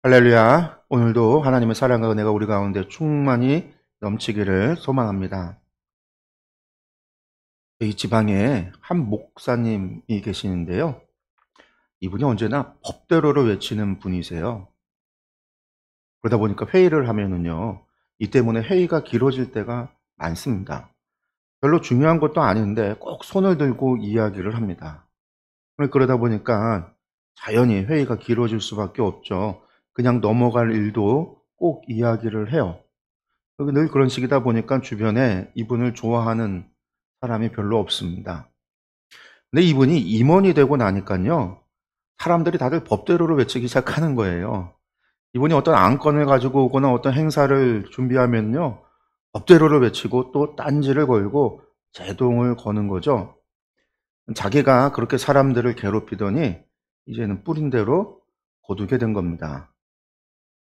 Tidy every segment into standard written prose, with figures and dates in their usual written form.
할렐루야. 오늘도 하나님의 사랑과 은혜가 우리 가운데 충만히 넘치기를 소망합니다. 이 지방에 한 목사님이 계시는데요. 이분이 언제나 법대로를 외치는 분이세요. 그러다 보니까 회의를 하면은요, 이 때문에 회의가 길어질 때가 많습니다. 별로 중요한 것도 아닌데 꼭 손을 들고 이야기를 합니다. 그러다 보니까 자연히 회의가 길어질 수밖에 없죠. 그냥 넘어갈 일도 꼭 이야기를 해요. 늘 그런 식이다 보니까 주변에 이분을 좋아하는 사람이 별로 없습니다. 근데 이분이 임원이 되고 나니까요, 사람들이 다들 법대로를 외치기 시작하는 거예요. 이분이 어떤 안건을 가지고 오거나 어떤 행사를 준비하면요, 법대로를 외치고 또 딴지를 걸고 제동을 거는 거죠. 자기가 그렇게 사람들을 괴롭히더니 이제는 뿌린 대로 거두게 된 겁니다.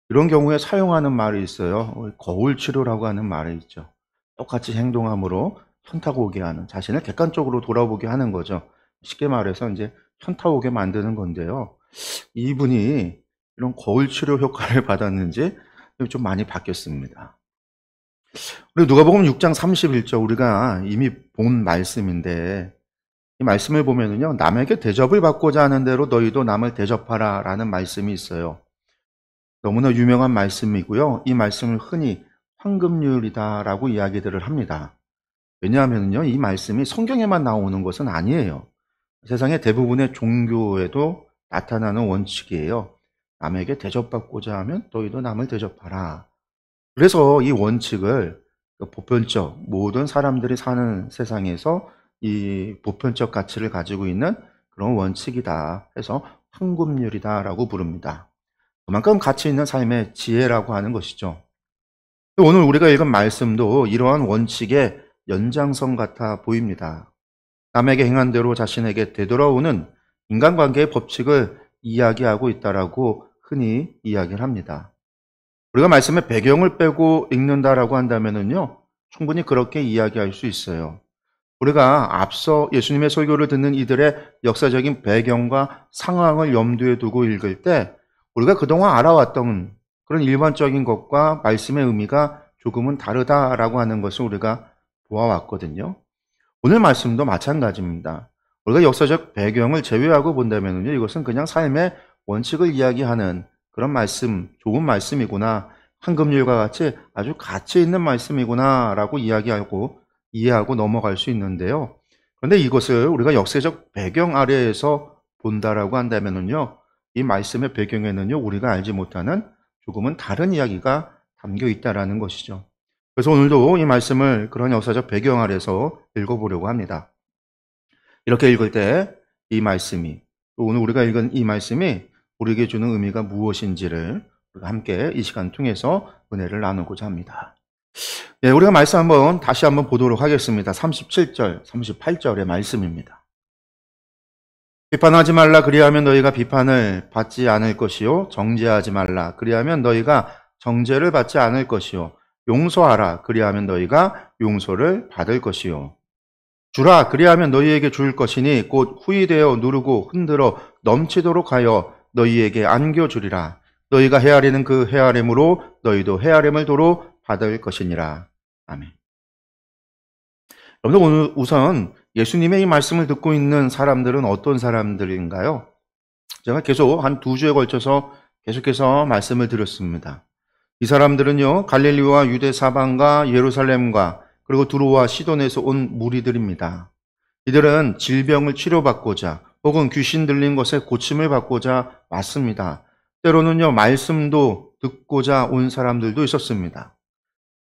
이런 경우에 사용하는 말이 있어요. 거울 치료라고 하는 말이 있죠. 똑같이 행동함으로 현타가 오게 하는, 자신을 객관적으로 돌아보게 하는 거죠. 쉽게 말해서 이제 현타 오게 만드는 건데요. 이분이 이런 거울 치료 효과를 받았는지 좀 많이 바뀌었습니다. 우리 누가복음 6장 31절, 우리가 이미 본 말씀인데, 이 말씀을 보면은요, 남에게 대접을 받고자 하는 대로 너희도 남을 대접하라 라는 말씀이 있어요. 너무나 유명한 말씀이고요. 이 말씀을 흔히 황금률이다라고 이야기들을 합니다. 왜냐하면요, 이 말씀이 성경에만 나오는 것은 아니에요. 세상의 대부분의 종교에도 나타나는 원칙이에요. 남에게 대접받고자 하면 너희도 남을 대접하라. 그래서 이 원칙을 보편적, 모든 사람들이 사는 세상에서 이 보편적 가치를 가지고 있는 그런 원칙이다 해서 황금률이다라고 부릅니다. 그만큼 가치 있는 삶의 지혜라고 하는 것이죠. 오늘 우리가 읽은 말씀도 이러한 원칙의 연장선 같아 보입니다. 남에게 행한 대로 자신에게 되돌아오는 인간관계의 법칙을 이야기하고 있다라고 흔히 이야기를 합니다. 우리가 말씀의 배경을 빼고 읽는다라고 한다면은요, 충분히 그렇게 이야기할 수 있어요. 우리가 앞서 예수님의 설교를 듣는 이들의 역사적인 배경과 상황을 염두에 두고 읽을 때 우리가 그동안 알아왔던 그런 일반적인 것과 말씀의 의미가 조금은 다르다라고 하는 것을 우리가 보아왔거든요. 오늘 말씀도 마찬가지입니다. 우리가 역사적 배경을 제외하고 본다면요, 이것은 그냥 삶의 원칙을 이야기하는 그런 말씀, 좋은 말씀이구나, 황금률과 같이 아주 가치 있는 말씀이구나라고 이해하고 넘어갈 수 있는데요. 그런데 이것을 우리가 역사적 배경 아래에서 본다라고 한다면요, 이 말씀의 배경에는요, 우리가 알지 못하는 조금은 다른 이야기가 담겨 있다라는 것이죠. 그래서 오늘도 이 말씀을 그런 역사적 배경 아래서 읽어보려고 합니다. 이렇게 읽을 때 이 말씀이, 또 오늘 우리가 읽은 이 말씀이 우리에게 주는 의미가 무엇인지를 우리가 함께 이 시간 통해서 은혜를 나누고자 합니다. 네, 우리가 말씀 다시 한번 보도록 하겠습니다. 37절, 38절의 말씀입니다. 비판하지 말라, 그리하면 너희가 비판을 받지 않을 것이요. 정죄하지 말라, 그리하면 너희가 정죄를 받지 않을 것이요. 용서하라, 그리하면 너희가 용서를 받을 것이요. 주라, 그리하면 너희에게 줄 것이니 곧 후이되어 누르고 흔들어 넘치도록 하여 너희에게 안겨주리라. 너희가 헤아리는 그 헤아림으로 너희도 헤아림을 도로 받을 것이니라. 아멘. 여러분들, 오늘 우선 예수님의 이 말씀을 듣고 있는 사람들은 어떤 사람들인가요? 제가 계속 한 2주에 걸쳐서 계속해서 말씀을 드렸습니다. 이 사람들은요, 갈릴리와 유대 사방과 예루살렘과 그리고 두로와 시돈에서 온 무리들입니다. 이들은 질병을 치료받고자 혹은 귀신 들린 것에 고침을 받고자 왔습니다. 때로는요, 말씀도 듣고자 온 사람들도 있었습니다.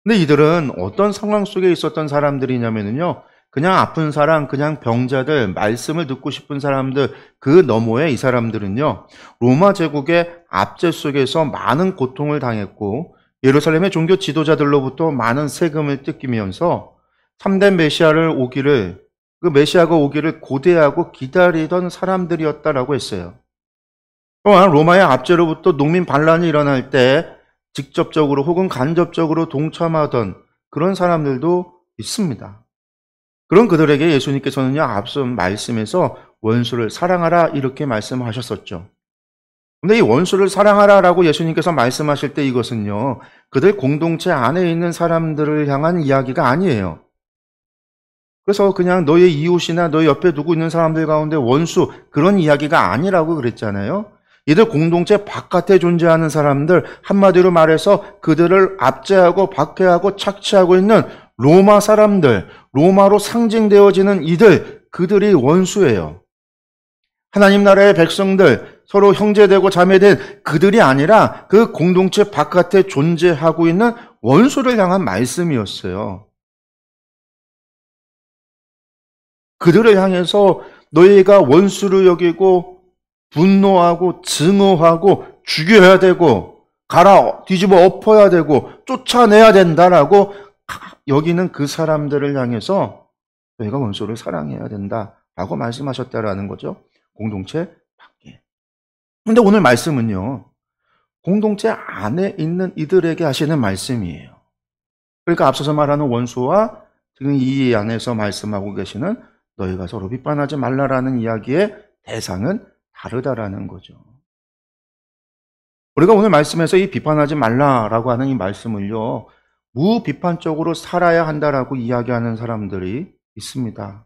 근데 이들은 어떤 상황 속에 있었던 사람들이냐면요, 그냥 아픈 사람, 그냥 병자들, 말씀을 듣고 싶은 사람들, 그 너머에 이 사람들은요, 로마 제국의 압제 속에서 많은 고통을 당했고 예루살렘의 종교 지도자들로부터 많은 세금을 뜯기면서 참된 그 메시아가 오기를 고대하고 기다리던 사람들이었다라고 했어요. 또한 로마의 압제로부터 농민 반란이 일어날 때 직접적으로 혹은 간접적으로 동참하던 그런 사람들도 있습니다. 그런 그들에게 예수님께서는요, 앞선 말씀에서 원수를 사랑하라 이렇게 말씀하셨었죠. 근데 이 원수를 사랑하라라고 예수님께서 말씀하실 때 이것은요, 그들 공동체 안에 있는 사람들을 향한 이야기가 아니에요. 그래서 그냥 너의 이웃이나 너의 옆에 두고 있는 사람들 가운데 원수, 그런 이야기가 아니라고 그랬잖아요. 이들 공동체 바깥에 존재하는 사람들, 한마디로 말해서 그들을 압제하고 박해하고 착취하고 있는 로마 사람들, 로마로 상징되어지는 이들, 그들이 원수예요. 하나님 나라의 백성들, 서로 형제되고 자매된 그들이 아니라 그 공동체 바깥에 존재하고 있는 원수를 향한 말씀이었어요. 그들을 향해서 너희가 원수를 여기고 분노하고 증오하고 죽여야 되고 갈아 뒤집어 엎어야 되고 쫓아내야 된다라고 여기는 그 사람들을 향해서 너희가 원수를 사랑해야 된다라고 말씀하셨다라는 거죠. 공동체 밖에. 그런데 오늘 말씀은요, 공동체 안에 있는 이들에게 하시는 말씀이에요. 그러니까 앞서서 말하는 원수와 지금 이 안에서 말씀하고 계시는 너희가 서로 비판하지 말라라는 이야기의 대상은 다르다라는 거죠. 우리가 오늘 말씀에서 이 비판하지 말라라고 하는 이 말씀을요, 무비판적으로 살아야 한다라고 이야기하는 사람들이 있습니다.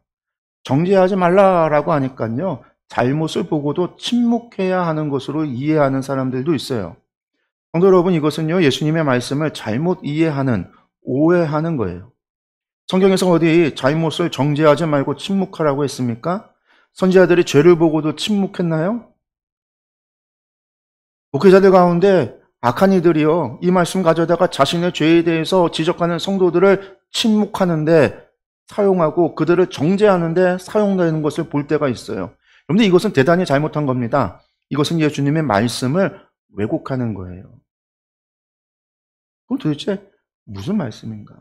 정죄하지 말라라고 하니까요, 잘못을 보고도 침묵해야 하는 것으로 이해하는 사람들도 있어요. 성도 여러분, 이것은요, 예수님의 말씀을 잘못 이해하는, 오해하는 거예요. 성경에서 어디 잘못을 정죄하지 말고 침묵하라고 했습니까? 선지자들이 죄를 보고도 침묵했나요? 목회자들 가운데 악한 이들이요, 이 말씀 가져다가 자신의 죄에 대해서 지적하는 성도들을 침묵하는데 사용하고 그들을 정죄하는데 사용되는 것을 볼 때가 있어요. 그런데 이것은 대단히 잘못한 겁니다. 이것은 예수님의 말씀을 왜곡하는 거예요. 그럼 도대체 무슨 말씀인가?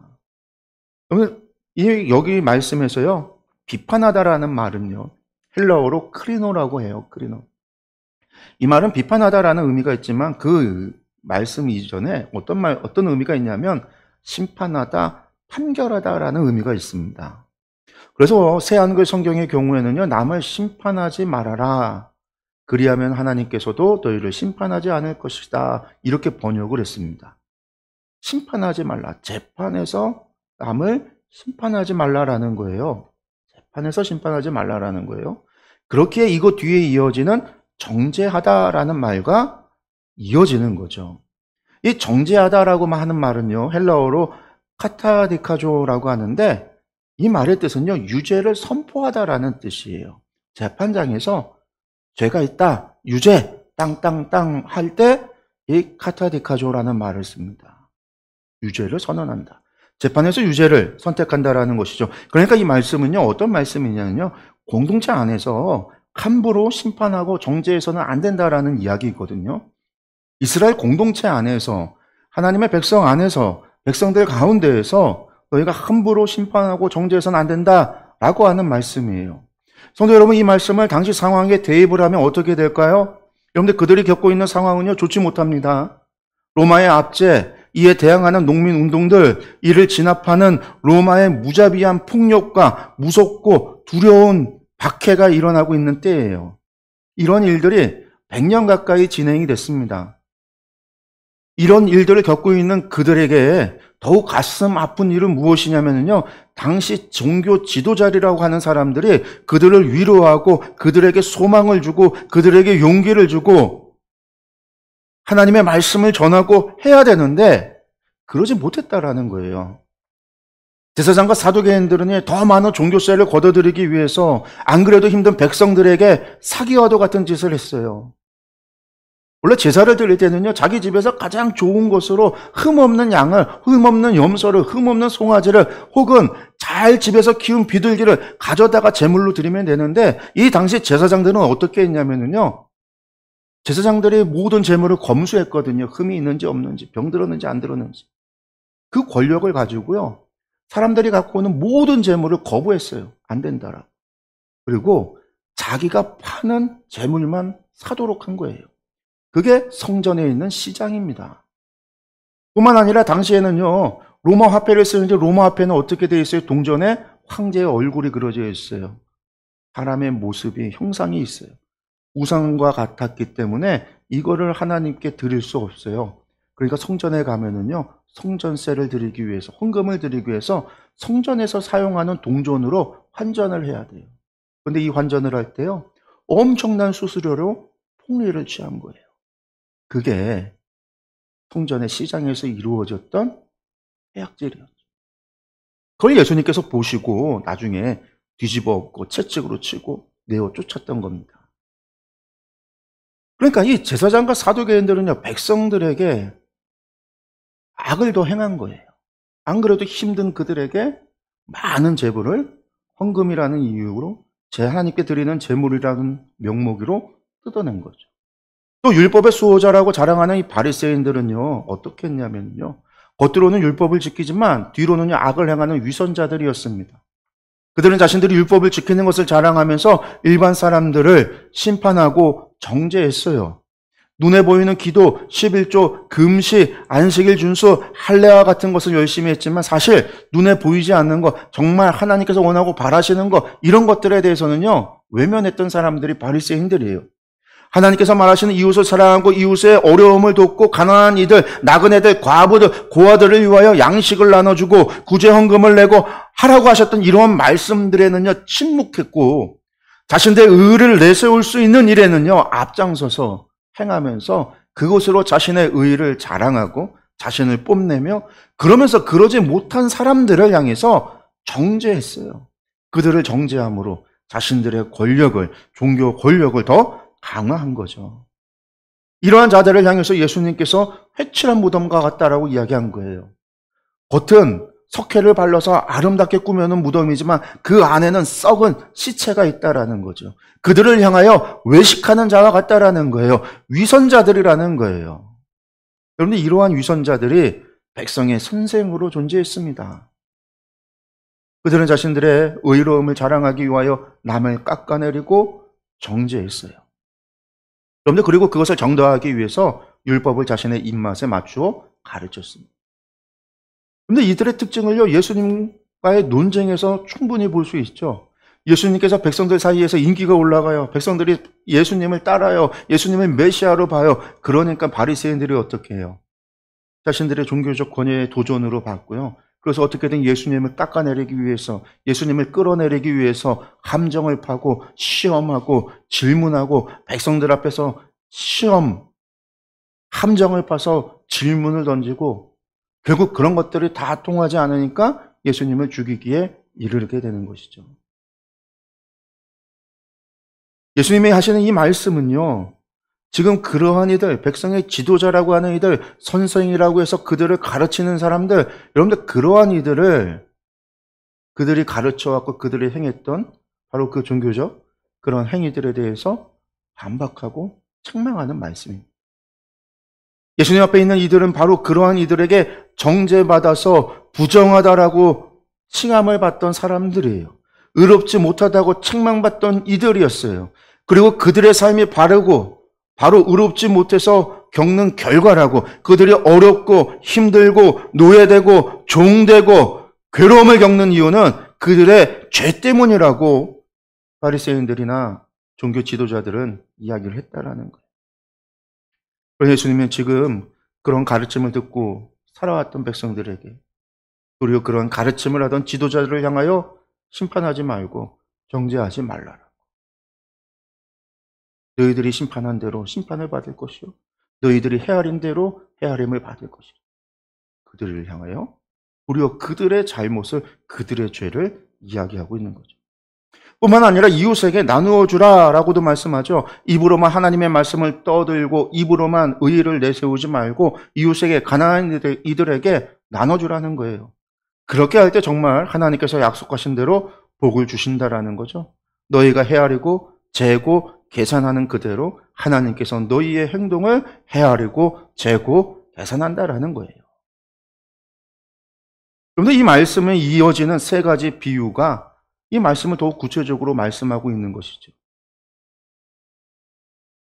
그러면 여기 말씀에서요, 비판하다라는 말은요, 헬라어로 크리노라고 해요. 크리노. 이 말은 비판하다라는 의미가 있지만 그 말씀 이전에 어떤 의미가 있냐면 심판하다, 판결하다라는 의미가 있습니다. 그래서 새한글 성경의 경우에는요, 남을 심판하지 말아라. 그리하면 하나님께서도 너희를 심판하지 않을 것이다. 이렇게 번역을 했습니다. 심판하지 말라. 재판에서 남을 심판하지 말라라는 거예요. 재판에서 심판하지 말라라는 거예요. 그렇기에 이거 뒤에 이어지는 정죄하다라는 말과 이어지는 거죠. 이 정죄하다라고 하는 말은요, 헬라어로 카타디카조라고 하는데 이 말의 뜻은요, 유죄를 선포하다라는 뜻이에요. 재판장에서 죄가 있다, 유죄, 땅땅땅 할 때 이 카타디카조라는 말을 씁니다. 유죄를 선언한다. 재판에서 유죄를 선택한다라는 것이죠. 그러니까 이 말씀은요, 어떤 말씀이냐면요, 공동체 안에서 함부로 심판하고 정죄해서는 안 된다라는 이야기거든요. 이스라엘 공동체 안에서, 하나님의 백성 안에서, 백성들 가운데에서 너희가 함부로 심판하고 정죄해서는 안 된다라고 하는 말씀이에요. 성도 여러분, 이 말씀을 당시 상황에 대입을 하면 어떻게 될까요? 여러분들, 그들이 겪고 있는 상황은요, 좋지 못합니다. 로마의 압제, 이에 대항하는 농민 운동들, 이를 진압하는 로마의 무자비한 폭력과 무섭고 두려운 박해가 일어나고 있는 때예요. 이런 일들이 100년 가까이 진행이 됐습니다. 이런 일들을 겪고 있는 그들에게 더욱 가슴 아픈 일은 무엇이냐면요, 당시 종교 지도자리라고 하는 사람들이 그들을 위로하고 그들에게 소망을 주고 그들에게 용기를 주고 하나님의 말씀을 전하고 해야 되는데 그러지 못했다라는 거예요. 제사장과 사두개인들은 더 많은 종교세를 걷어들이기 위해서 안 그래도 힘든 백성들에게 사기와도 같은 짓을 했어요. 원래 제사를 드릴 때는요, 자기 집에서 가장 좋은 것으로 흠없는 양을, 흠없는 염소를, 흠없는 송아지를 혹은 잘 집에서 키운 비둘기를 가져다가 제물로 드리면 되는데 이 당시 제사장들은 어떻게 했냐면요, 제사장들이 모든 제물을 검수했거든요. 흠이 있는지 없는지, 병 들었는지 안 들었는지. 그 권력을 가지고요, 사람들이 갖고 오는 모든 제물을 거부했어요. 안 된다라고. 그리고 자기가 파는 제물만 사도록 한 거예요. 그게 성전에 있는 시장입니다. 뿐만 아니라 당시에는요, 로마 화폐를 쓰는데 로마 화폐는 어떻게 되어 있어요? 동전에 황제의 얼굴이 그려져 있어요. 사람의 모습이, 형상이 있어요. 우상과 같았기 때문에 이거를 하나님께 드릴 수 없어요. 그러니까 성전에 가면은요, 성전세를 드리기 위해서, 헌금을 드리기 위해서 성전에서 사용하는 동전으로 환전을 해야 돼요. 근데 이 환전을 할 때요, 엄청난 수수료로 폭리를 취한 거예요. 그게 성전의 시장에서 이루어졌던 해악질이었죠. 그걸 예수님께서 보시고 나중에 뒤집어 엎고 채찍으로 치고 내어 쫓았던 겁니다. 그러니까 이 제사장과 사두개인들은요, 백성들에게 악을 더 행한 거예요. 안 그래도 힘든 그들에게 많은 제물을 헌금이라는 이유로 하나님께 드리는 제물이라는 명목으로 뜯어낸 거죠. 또 율법의 수호자라고 자랑하는 이 바리새인들은요, 어떻게 했냐면요, 겉으로는 율법을 지키지만 뒤로는요, 악을 행하는 위선자들이었습니다. 그들은 자신들이 율법을 지키는 것을 자랑하면서 일반 사람들을 심판하고 정죄했어요. 눈에 보이는 기도, 11조, 금식, 안식일 준수, 할례와 같은 것을 열심히 했지만 사실 눈에 보이지 않는 것, 정말 하나님께서 원하고 바라시는 것, 이런 것들에 대해서는요, 외면했던 사람들이 바리새인들이에요. 하나님께서 말하시는 이웃을 사랑하고 이웃의 어려움을 돕고 가난한 이들, 나그네들, 과부들, 고아들을 위하여 양식을 나눠주고 구제 헌금을 내고 하라고 하셨던 이러한 말씀들에는요, 침묵했고 자신들의 의를 내세울 수 있는 일에는요, 앞장서서 행하면서 그것으로 자신의 의를 자랑하고 자신을 뽐내며 그러면서 그러지 못한 사람들을 향해서 정죄했어요. 그들을 정죄함으로 자신들의 권력을, 종교 권력을 더 강화한 거죠. 이러한 자들을 향해서 예수님께서 회칠한 무덤과 같다라고 이야기한 거예요. 겉은 석회를 발라서 아름답게 꾸며놓은 무덤이지만 그 안에는 썩은 시체가 있다라는 거죠. 그들을 향하여 외식하는 자와 같다라는 거예요. 위선자들이라는 거예요. 여러분들, 이러한 위선자들이 백성의 선생으로 존재했습니다. 그들은 자신들의 의로움을 자랑하기 위하여 남을 깎아내리고 정죄했어요. 그런데 그리고 그것을 정당화하기 위해서 율법을 자신의 입맛에 맞추어 가르쳤습니다. 그런데 이들의 특징을요, 예수님과의 논쟁에서 충분히 볼 수 있죠. 예수님께서 백성들 사이에서 인기가 올라가요. 백성들이 예수님을 따라요. 예수님을 메시아로 봐요. 그러니까 바리새인들이 어떻게 해요? 자신들의 종교적 권위의 도전으로 봤고요. 그래서 어떻게든 예수님을 깎아내리기 위해서, 예수님을 끌어내리기 위해서 함정을 파고 시험하고 질문하고 백성들 앞에서 함정을 파서 질문을 던지고 결국 그런 것들이 다 통하지 않으니까 예수님을 죽이기에 이르게 되는 것이죠. 예수님이 하시는 이 말씀은요, 지금 그러한 이들, 백성의 지도자라고 하는 이들, 선생이라고 해서 그들을 가르치는 사람들, 여러분들 그러한 이들을 그들이 가르쳐왔고 그들이 행했던 바로 그 종교적 그런 행위들에 대해서 반박하고 책망하는 말씀입니다. 예수님 앞에 있는 이들은 바로 그러한 이들에게 정죄받아서 부정하다라고 칭함을 받던 사람들이에요. 의롭지 못하다고 책망받던 이들이었어요. 그리고 그들의 삶이 바르고 바로 의롭지 못해서 겪는 결과라고, 그들이 어렵고 힘들고 노예되고 종되고 괴로움을 겪는 이유는 그들의 죄 때문이라고 바리새인들이나 종교 지도자들은 이야기를 했다라는 거예요. 그래서 예수님은 지금 그런 가르침을 듣고 살아왔던 백성들에게, 그리고 그런 가르침을 하던 지도자들을 향하여 심판하지 말고 정죄하지 말라라. 너희들이 심판한 대로 심판을 받을 것이요, 너희들이 헤아린 대로 헤아림을 받을 것이요. 그들을 향하여 우리가 그들의 잘못을, 그들의 죄를 이야기하고 있는 거죠. 뿐만 아니라 이웃에게 나누어 주라라고도 말씀하죠. 입으로만 하나님의 말씀을 떠들고 입으로만 의의를 내세우지 말고 이웃에게, 가난한 이들에게 나눠주라는 거예요. 그렇게 할 때 정말 하나님께서 약속하신 대로 복을 주신다라는 거죠. 너희가 헤아리고 재고 계산하는 그대로 하나님께서 너희의 행동을 헤아리고 재고 계산한다라는 거예요. 그런데 이 말씀에 이어지는 세 가지 비유가 이 말씀을 더욱 구체적으로 말씀하고 있는 것이죠.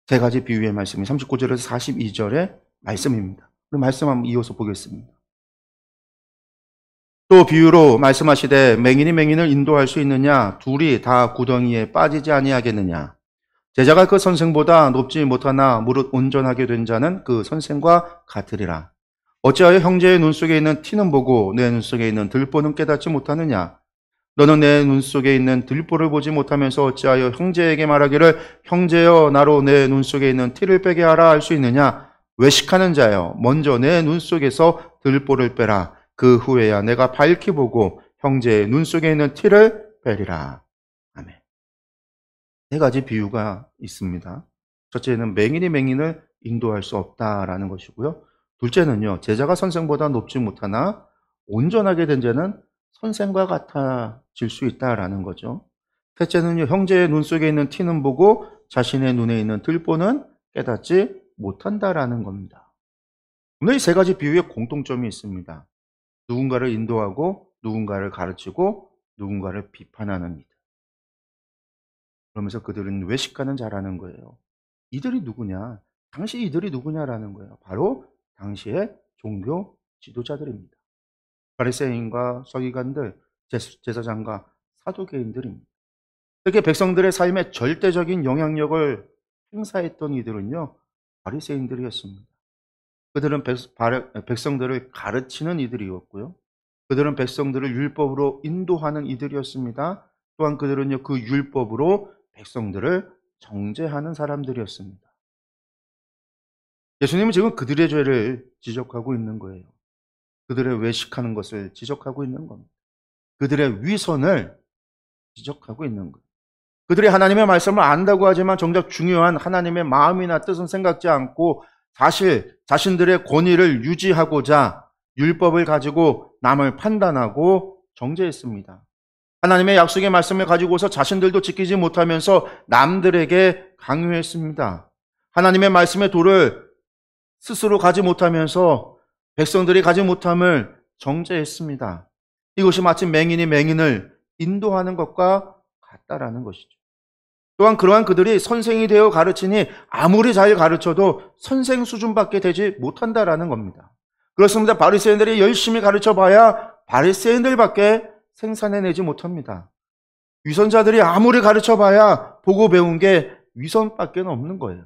세 가지 비유의 말씀이 39절에서 42절의 말씀입니다. 그 말씀 한번 이어서 보겠습니다. 또 비유로 말씀하시되 맹인이 맹인을 인도할 수 있느냐? 둘이 다 구덩이에 빠지지 아니하겠느냐? 제자가 그 선생보다 높지 못하나 무릇 온전하게 된 자는 그 선생과 같으리라. 어찌하여 형제의 눈 속에 있는 티는 보고 내 눈 속에 있는 들보는 깨닫지 못하느냐? 너는 내 눈 속에 있는 들보를 보지 못하면서 어찌하여 형제에게 말하기를 형제여 나로 내 눈 속에 있는 티를 빼게 하라 할 수 있느냐? 외식하는 자여 먼저 내 눈 속에서 들보를 빼라. 그 후에야 내가 밝히 보고 형제의 눈 속에 있는 티를 빼리라. 아멘. 네 가지 비유가 있습니다. 첫째는 맹인이 맹인을 인도할 수 없다라는 것이고요. 둘째는요, 제자가 선생보다 높지 못하나 온전하게 된 자는 선생과 같아질 수 있다라는 거죠. 셋째는요, 형제의 눈 속에 있는 티는 보고 자신의 눈에 있는 들보는 깨닫지 못한다라는 겁니다. 오늘 이 세 가지 비유에 공통점이 있습니다. 누군가를 인도하고 누군가를 가르치고 누군가를 비판하는 일. 그러면서 그들은 외식하는 자라는 거예요. 이들이 누구냐? 당시 이들이 누구냐라는 거예요. 바로 당시의 종교 지도자들입니다. 바리새인과 서기관들, 제사장과 사두개인들입니다. 특히 백성들의 삶에 절대적인 영향력을 행사했던 이들은요, 바리새인들이었습니다. 그들은 백성들을 가르치는 이들이었고요. 그들은 백성들을 율법으로 인도하는 이들이었습니다. 또한 그들은요, 그 율법으로 백성들을 정죄하는 사람들이었습니다. 예수님은 지금 그들의 죄를 지적하고 있는 거예요. 그들의 외식하는 것을 지적하고 있는 겁니다. 그들의 위선을 지적하고 있는 거예요. 그들이 하나님의 말씀을 안다고 하지만 정작 중요한 하나님의 마음이나 뜻은 생각지 않고 사실 자신들의 권위를 유지하고자 율법을 가지고 남을 판단하고 정죄했습니다. 하나님의 약속의 말씀을 가지고서 자신들도 지키지 못하면서 남들에게 강요했습니다. 하나님의 말씀의 도를 스스로 가지 못하면서 백성들이 가지 못함을 정죄했습니다. 이것이 마치 맹인이 맹인을 인도하는 것과 같다라는 것이죠. 또한 그러한 그들이 선생이 되어 가르치니 아무리 잘 가르쳐도 선생 수준밖에 되지 못한다라는 겁니다. 그렇습니다. 바리새인들이 열심히 가르쳐봐야 바리새인들밖에 생산해내지 못합니다. 위선자들이 아무리 가르쳐봐야 보고 배운 게 위선밖에 없는 거예요.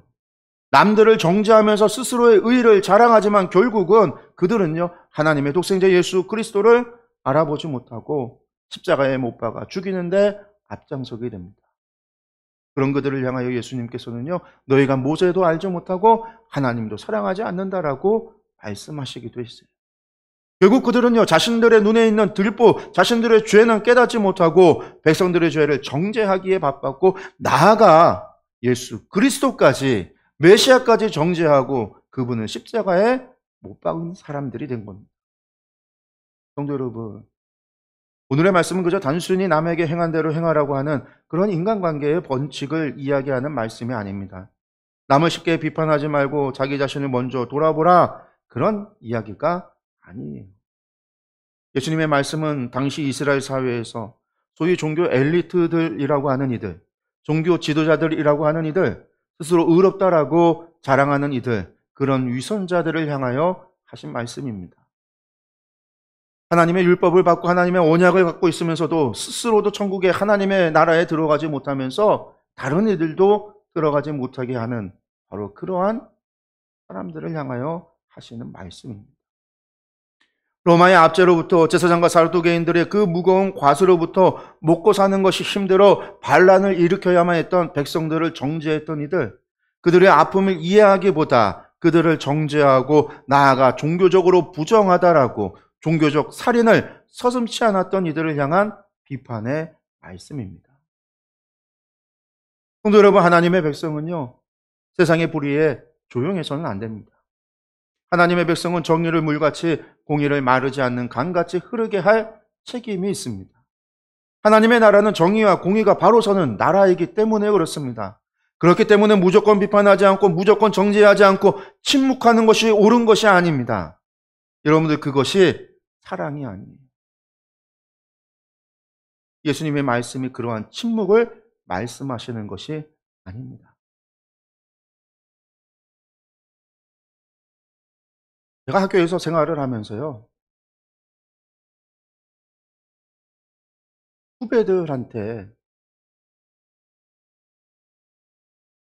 남들을 정죄하면서 스스로의 의의를 자랑하지만 결국은 그들은요, 하나님의 독생자 예수 그리스도를 알아보지 못하고 십자가에 못 박아 죽이는데 앞장서게 됩니다. 그런 그들을 향하여 예수님께서는요, 너희가 모세도 알지 못하고 하나님도 사랑하지 않는다라고 말씀하시기도 했어요. 결국 그들은요, 자신들의 눈에 있는 들보, 자신들의 죄는 깨닫지 못하고 백성들의 죄를 정죄하기에 바빴고 나아가 예수 그리스도까지 메시아까지 정죄하고 그분을 십자가에 못 박은 사람들이 된 겁니다. 성도 여러분, 오늘의 말씀은 그저 단순히 남에게 행한 대로 행하라고 하는 그런 인간관계의 번칙을 이야기하는 말씀이 아닙니다. 남을 쉽게 비판하지 말고 자기 자신을 먼저 돌아보라, 그런 이야기가 아니에요. 예수님의 말씀은 당시 이스라엘 사회에서 소위 종교 엘리트들이라고 하는 이들, 종교 지도자들이라고 하는 이들, 스스로 의롭다라고 자랑하는 이들, 그런 위선자들을 향하여 하신 말씀입니다. 하나님의 율법을 받고 하나님의 언약을 갖고 있으면서도 스스로도 천국의 하나님의 나라에 들어가지 못하면서 다른 이들도 들어가지 못하게 하는 바로 그러한 사람들을 향하여 하시는 말씀입니다. 로마의 압제로부터 제사장과 사두개인들의 그 무거운 과수로부터 먹고 사는 것이 힘들어 반란을 일으켜야만 했던 백성들을 정죄했던 이들, 그들의 아픔을 이해하기보다 그들을 정죄하고 나아가 종교적으로 부정하다라고 종교적 살인을 서슴지 않았던 이들을 향한 비판의 말씀입니다. 성도 여러분, 하나님의 백성은요, 세상의 불의에 조용해서는 안 됩니다. 하나님의 백성은 정의를 물같이 공의를 마르지 않는 강같이 흐르게 할 책임이 있습니다. 하나님의 나라는 정의와 공의가 바로 서는 나라이기 때문에 그렇습니다. 그렇기 때문에 무조건 비판하지 않고 무조건 정죄하지 않고 침묵하는 것이 옳은 것이 아닙니다. 여러분들, 그것이 사랑이 아니에요. 예수님의 말씀이 그러한 침묵을 말씀하시는 것이 아닙니다. 제가 학교에서 생활을 하면서요, 후배들한테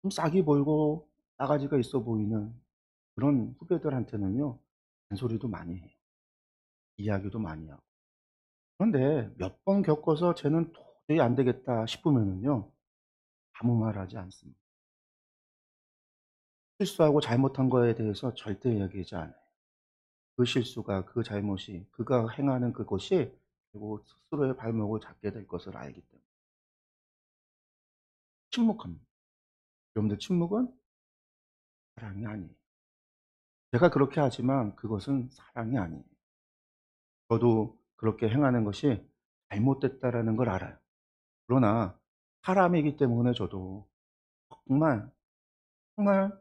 좀 싹이 보이고 싸가지가 있어 보이는 그런 후배들한테는요, 잔소리도 많이 해요. 이야기도 많이 하고. 그런데 몇 번 겪어서 쟤는 도저히 안 되겠다 싶으면은요, 아무 말 하지 않습니다. 실수하고 잘못한 거에 대해서 절대 이야기하지 않아요. 그 실수가, 그 잘못이, 그가 행하는 그것이 결국 스스로의 발목을 잡게 될 것을 알기 때문에 침묵합니다. 여러분들, 침묵은 사랑이 아니에요. 제가 그렇게 하지만 그것은 사랑이 아니에요. 저도 그렇게 행하는 것이 잘못됐다라는 걸 알아요. 그러나 사람이기 때문에 저도 정말, 정말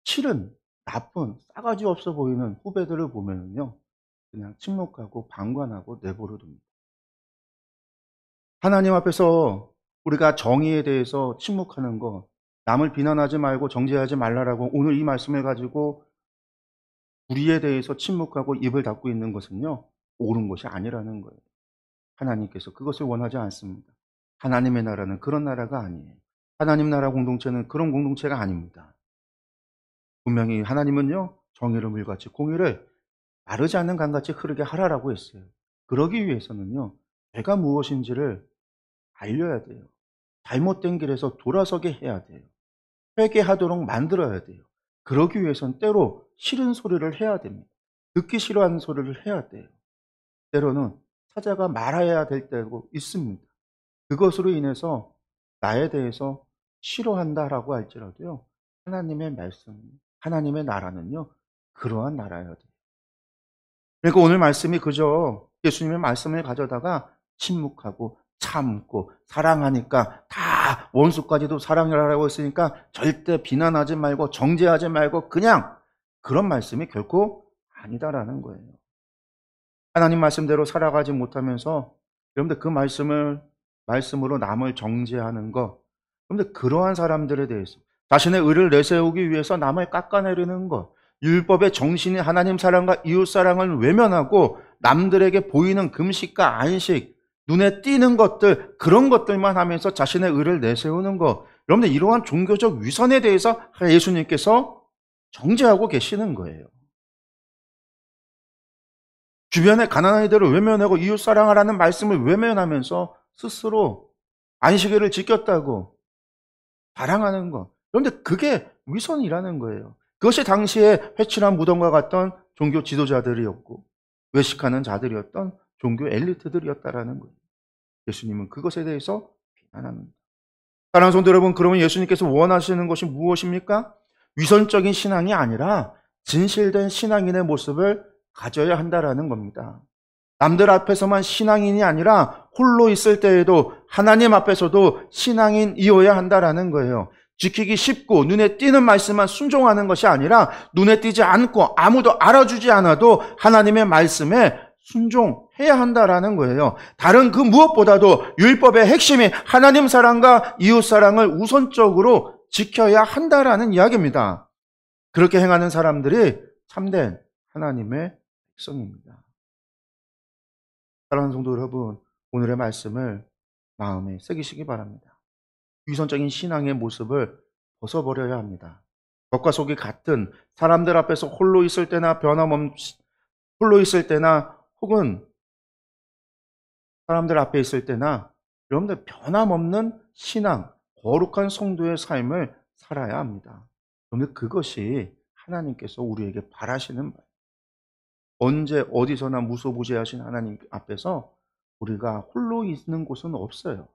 싫은, 나쁜, 싸가지 없어 보이는 후배들을 보면은요, 그냥 침묵하고 방관하고 내버려 둡니다. 하나님 앞에서 우리가 정의에 대해서 침묵하는 거, 남을 비난하지 말고 정죄하지 말라라고 오늘 이 말씀을 가지고 우리에 대해서 침묵하고 입을 닫고 있는 것은요, 옳은 것이 아니라는 거예요. 하나님께서 그것을 원하지 않습니다. 하나님의 나라는 그런 나라가 아니에요. 하나님 나라 공동체는 그런 공동체가 아닙니다. 분명히 하나님은요, 정의를 물같이 공의를 마르지 않는 강같이 흐르게 하라라고 했어요. 그러기 위해서는요, 죄가 무엇인지를 알려야 돼요. 잘못된 길에서 돌아서게 해야 돼요. 회개하도록 만들어야 돼요. 그러기 위해선 때로 싫은 소리를 해야 됩니다. 듣기 싫어하는 소리를 해야 돼요. 때로는 사자가 말아야 될 때도 있습니다. 그것으로 인해서 나에 대해서 싫어한다라고 할지라도요, 하나님의 말씀, 하나님의 나라는요, 그러한 나라여야 돼요. 그러니까 오늘 말씀이 그저 예수님의 말씀을 가져다가 침묵하고 참고 사랑하니까 다 원수까지도 사랑하라고 했으니까 절대 비난하지 말고 정죄하지 말고 그냥 그런 말씀이 결코 아니다라는 거예요. 하나님 말씀대로 살아가지 못하면서 여러분들 그 말씀으로 남을 정죄하는 것, 여러분들 그러한 사람들에 대해서 자신의 의를 내세우기 위해서 남을 깎아내리는 것, 율법의 정신이 하나님 사랑과 이웃 사랑을 외면하고 남들에게 보이는 금식과 안식, 눈에 띄는 것들, 그런 것들만 하면서 자신의 의를 내세우는 것, 여러분들 이러한 종교적 위선에 대해서 예수님께서 정죄하고 계시는 거예요. 주변의 가난한 이들을 외면하고 이웃 사랑하라는 말씀을 외면하면서 스스로 안식일을 지켰다고 자랑하는 것. 그런데 그게 위선이라는 거예요. 그것이 당시에 회칠한 무덤과 같던 종교 지도자들이었고 외식하는 자들이었던 종교 엘리트들이었다라는 거예요. 예수님은 그것에 대해서 비난합니다. 사랑하는 성도 여러분, 그러면 예수님께서 원하시는 것이 무엇입니까? 위선적인 신앙이 아니라 진실된 신앙인의 모습을 가져야 한다라는 겁니다. 남들 앞에서만 신앙인이 아니라 홀로 있을 때에도 하나님 앞에서도 신앙인이어야 한다라는 거예요. 지키기 쉽고 눈에 띄는 말씀만 순종하는 것이 아니라 눈에 띄지 않고 아무도 알아주지 않아도 하나님의 말씀에 순종해야 한다라는 거예요. 다른 그 무엇보다도 율법의 핵심이 하나님 사랑과 이웃 사랑을 우선적으로 지켜야 한다라는 이야기입니다. 그렇게 행하는 사람들이 참된 하나님의 백성입니다. 사랑하는 성도 여러분, 오늘의 말씀을 마음에 새기시기 바랍니다. 위선적인 신앙의 모습을 벗어버려야 합니다. 겉과 속이 같은 사람들 앞에서 홀로 있을 때나 홀로 있을 때나 혹은 사람들 앞에 있을 때나 여러분들 변함없는 신앙, 거룩한 성도의 삶을 살아야 합니다. 그런데 그것이 하나님께서 우리에게 바라시는 바예요. 언제 어디서나 무소부재하신 하나님 앞에서 우리가 홀로 있는 곳은 없어요.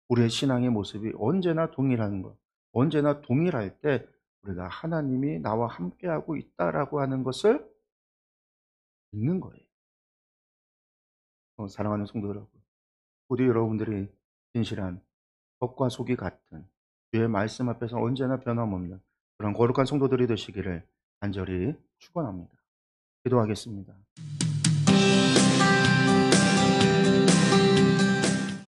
우리의 신앙의 모습이 언제나 동일한 것, 언제나 동일할 때 우리가 하나님이 나와 함께하고 있다라고 하는 것을 믿는 거예요. 사랑하는 성도 여러분, 우리 여러분들이 진실한 겉과 속이 같은 주의 말씀 앞에서 언제나 변함없는 그런 거룩한 성도들이 되시기를 간절히 축원합니다. 기도하겠습니다.